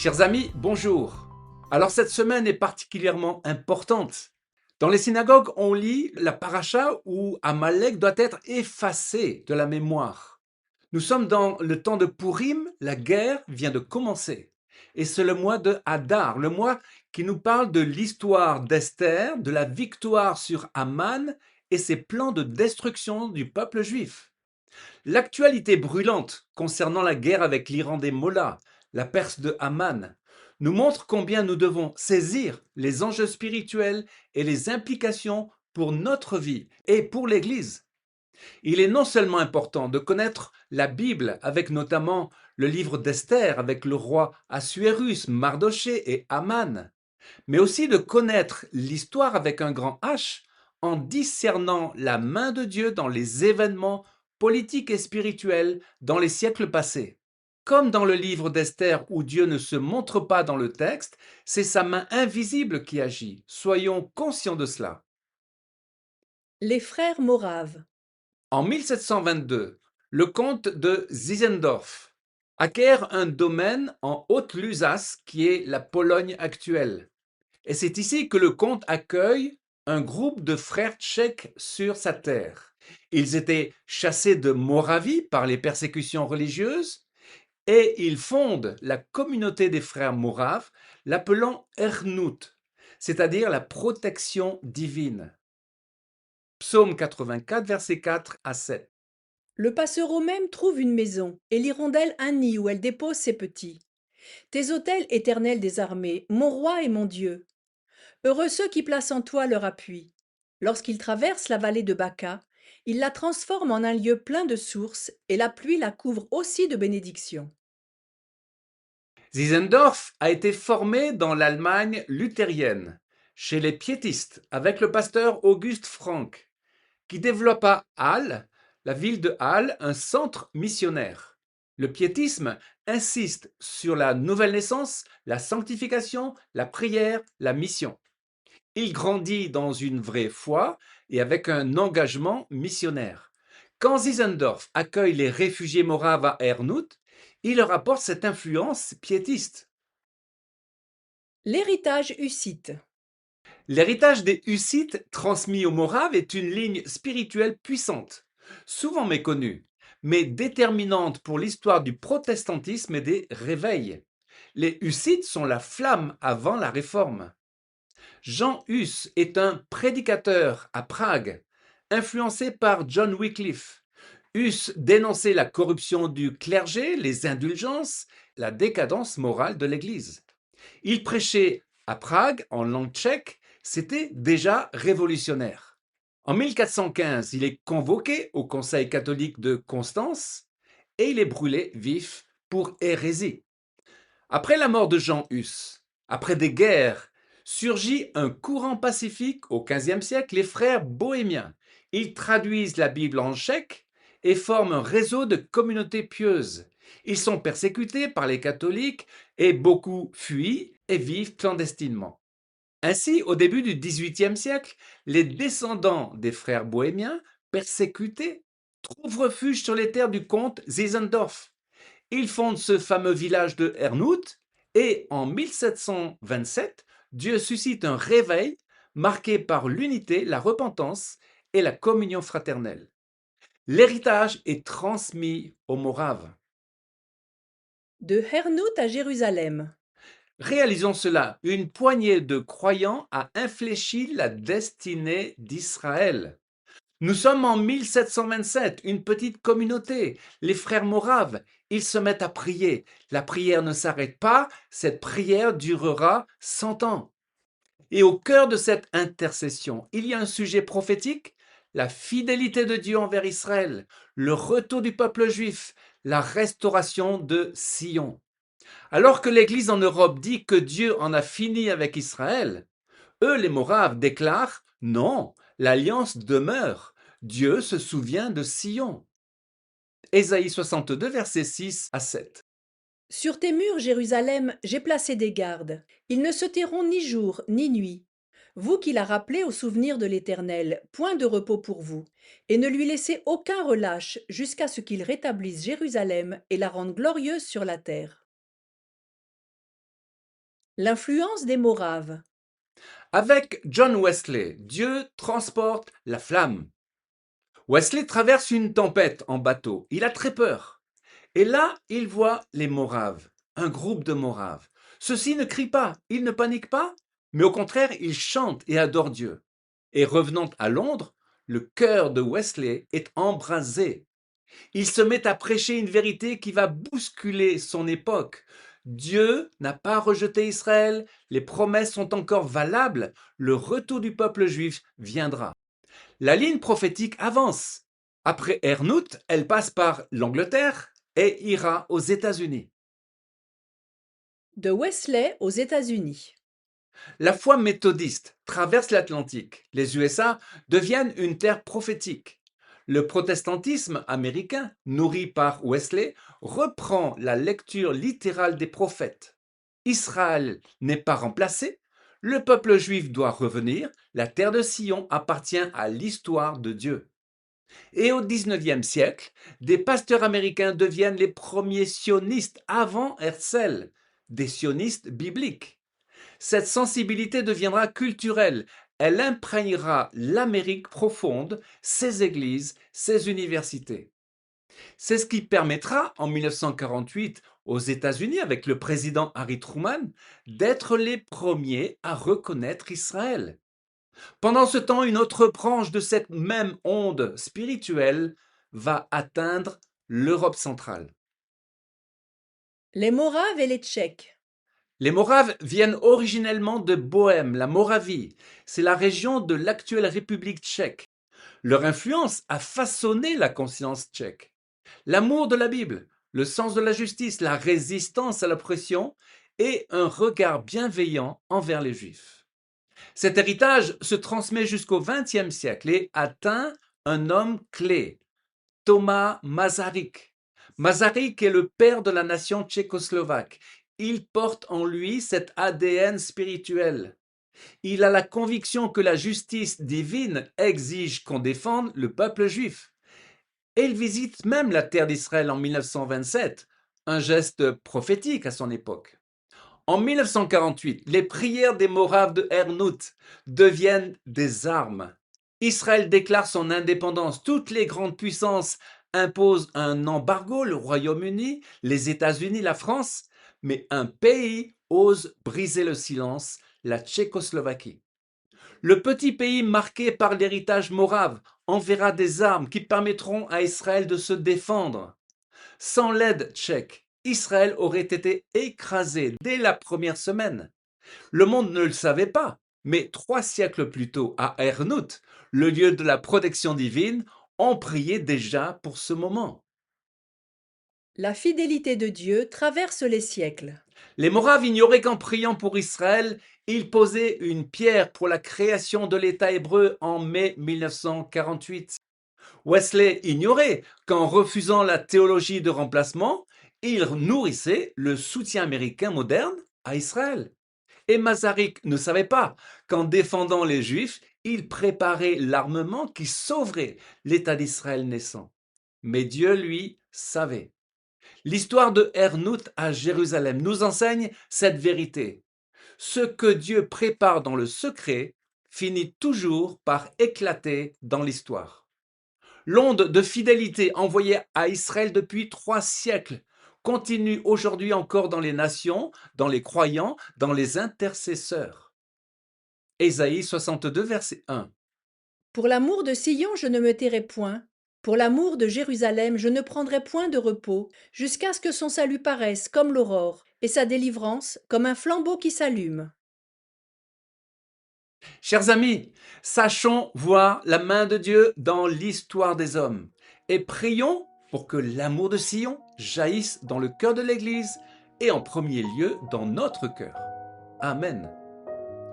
Chers amis, bonjour. Alors cette semaine est particulièrement importante. Dans les synagogues, on lit la paracha où Amalek doit être effacé de la mémoire. Nous sommes dans le temps de Pourim, la guerre vient de commencer. Et c'est le mois de Hadar, le mois qui nous parle de l'histoire d'Esther, de la victoire sur Aman et ses plans de destruction du peuple juif. L'actualité brûlante concernant la guerre avec l'Iran des Mollahs, la Perse de Haman, nous montre combien nous devons saisir les enjeux spirituels et les implications pour notre vie et pour l'Église. Il est non seulement important de connaître la Bible avec notamment le livre d'Esther avec le roi Assuérus, Mardoché et Haman, mais aussi de connaître l'histoire avec un grand H en discernant la main de Dieu dans les événements politiques et spirituels dans les siècles passés. Comme dans le livre d'Esther où Dieu ne se montre pas dans le texte, c'est sa main invisible qui agit. Soyons conscients de cela. Les frères Moraves. En 1722, le comte de Zinzendorf acquiert un domaine en Haute-Lusace qui est la Pologne actuelle. Et c'est ici que le comte accueille un groupe de frères tchèques sur sa terre. Ils étaient chassés de Moravie par les persécutions religieuses et il fonde la communauté des frères moraves, l'appelant Ernut, c'est-à-dire la protection divine. Psaume 84, versets 4 à 7. Le passereau même trouve une maison, et l'hirondelle un nid où elle dépose ses petits. Tes autels, éternel des armées, mon roi et mon Dieu. Heureux ceux qui placent en toi leur appui. Lorsqu'ils traversent la vallée de Baca, ils la transforment en un lieu plein de sources, et la pluie la couvre aussi de bénédictions. Zinzendorf a été formé dans l'Allemagne luthérienne, chez les piétistes, avec le pasteur Auguste Frank, qui développa à Halle, la ville de Halle, un centre missionnaire. Le piétisme insiste sur la nouvelle naissance, la sanctification, la prière, la mission. Il grandit dans une vraie foi et avec un engagement missionnaire. Quand Zinzendorf accueille les réfugiés moraves à Ernut, il leur apporte cette influence piétiste. L'héritage hussite. L'héritage des Hussites transmis aux Moraves est une ligne spirituelle puissante, souvent méconnue, mais déterminante pour l'histoire du protestantisme et des réveils. Les Hussites sont la flamme avant la réforme. Jean Hus est un prédicateur à Prague, influencé par John Wycliffe. Hus dénonçait la corruption du clergé, les indulgences, la décadence morale de l'Église. Il prêchait à Prague en langue tchèque, c'était déjà révolutionnaire. En 1415, il est convoqué au Conseil catholique de Constance et il est brûlé vif pour hérésie. Après la mort de Jean Hus, après des guerres, surgit un courant pacifique au XVe siècle, les frères bohémiens. Ils traduisent la Bible en tchèque et forment un réseau de communautés pieuses. Ils sont persécutés par les catholiques et beaucoup fuient et vivent clandestinement. Ainsi, au début du XVIIIe siècle, les descendants des frères bohémiens, persécutés, trouvent refuge sur les terres du comte Zinzendorf. Ils fondent ce fameux village de Ernut et en 1727, Dieu suscite un réveil marqué par l'unité, la repentance et la communion fraternelle. L'héritage est transmis aux Moraves. De Hernout à Jérusalem. Réalisons cela, une poignée de croyants a infléchi la destinée d'Israël. Nous sommes en 1727, une petite communauté, les frères moraves, ils se mettent à prier. La prière ne s'arrête pas, cette prière durera 100 ans. Et au cœur de cette intercession, il y a un sujet prophétique, la fidélité de Dieu envers Israël, le retour du peuple juif, la restauration de Sion. Alors que l'Église en Europe dit que Dieu en a fini avec Israël, eux, les Moraves, déclarent non, l'alliance demeure. Dieu se souvient de Sion. Ésaïe 62, versets 6 à 7. Sur tes murs, Jérusalem, j'ai placé des gardes. Ils ne se tairont ni jour ni nuit. Vous qui la rappelez au souvenir de l'Éternel, point de repos pour vous, et ne lui laissez aucun relâche jusqu'à ce qu'il rétablisse Jérusalem et la rende glorieuse sur la terre. L'influence des Moraves. Avec John Wesley, Dieu transporte la flamme. Wesley traverse une tempête en bateau. Il a très peur. Et là, il voit les Moraves, un groupe de Moraves. Ceux-ci ne crient pas, ils ne paniquent pas, mais au contraire, ils chantent et adorent Dieu. Et revenant à Londres, le cœur de Wesley est embrasé. Il se met à prêcher une vérité qui va bousculer son époque. Dieu n'a pas rejeté Israël, les promesses sont encore valables, le retour du peuple juif viendra. La ligne prophétique avance. Après Hernout, elle passe par l'Angleterre et ira aux États-Unis. De Wesley aux États-Unis. La foi méthodiste traverse l'Atlantique. Les USA deviennent une terre prophétique. Le protestantisme américain, nourri par Wesley, reprend la lecture littérale des prophètes. Israël n'est pas remplacé, le peuple juif doit revenir, la terre de Sion appartient à l'histoire de Dieu. Et au XIXe siècle, des pasteurs américains deviennent les premiers sionistes avant Herzl, des sionistes bibliques. Cette sensibilité deviendra culturelle. Elle imprégnera l'Amérique profonde, ses églises, ses universités. C'est ce qui permettra, en 1948, aux États-Unis, avec le président Harry Truman, d'être les premiers à reconnaître Israël. Pendant ce temps, une autre branche de cette même onde spirituelle va atteindre l'Europe centrale. Les Moraves et les Tchèques. Les Moraves viennent originellement de Bohême, la Moravie. C'est la région de l'actuelle République tchèque. Leur influence a façonné la conscience tchèque. L'amour de la Bible, le sens de la justice, la résistance à l'oppression et un regard bienveillant envers les Juifs. Cet héritage se transmet jusqu'au XXe siècle et atteint un homme clé, Thomas Masaryk. Masaryk est le père de la nation tchécoslovaque. Il porte en lui cet ADN spirituel. Il a la conviction que la justice divine exige qu'on défende le peuple juif. Et il visite même la terre d'Israël en 1927, un geste prophétique à son époque. En 1948, les prières des Moraves de Hernout deviennent des armes. Israël déclare son indépendance. Toutes les grandes puissances imposent un embargo, le Royaume-Uni, les États-Unis, la France, mais un pays ose briser le silence, la Tchécoslovaquie. Le petit pays marqué par l'héritage morave enverra des armes qui permettront à Israël de se défendre. Sans l'aide tchèque, Israël aurait été écrasé dès la première semaine. Le monde ne le savait pas, mais 3 siècles plus tôt, à Hernout, le lieu de la protection divine, on priait déjà pour ce moment. La fidélité de Dieu traverse les siècles. Les Moraves ignoraient qu'en priant pour Israël, ils posaient une pierre pour la création de l'État hébreu en mai 1948. Wesley ignorait qu'en refusant la théologie de remplacement, il nourrissait le soutien américain moderne à Israël. Et Masaryk ne savait pas qu'en défendant les Juifs, il préparait l'armement qui sauverait l'État d'Israël naissant. Mais Dieu, lui, savait. L'histoire de Hernout à Jérusalem nous enseigne cette vérité. Ce que Dieu prépare dans le secret finit toujours par éclater dans l'histoire. L'onde de fidélité envoyée à Israël depuis 3 siècles continue aujourd'hui encore dans les nations, dans les croyants, dans les intercesseurs. Ésaïe 62, verset 1. Pour l'amour de Sion, je ne me tairai point. Pour l'amour de Jérusalem, je ne prendrai point de repos, jusqu'à ce que son salut paraisse comme l'aurore, et sa délivrance comme un flambeau qui s'allume. Chers amis, sachons voir la main de Dieu dans l'histoire des hommes et prions pour que l'amour de Sion jaillisse dans le cœur de l'Église et en premier lieu dans notre cœur. Amen.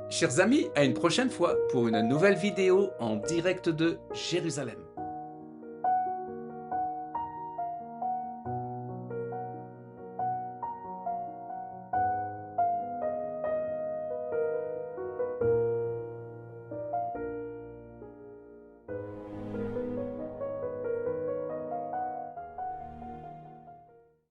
Chers amis, à une prochaine fois pour une nouvelle vidéo en direct de Jérusalem.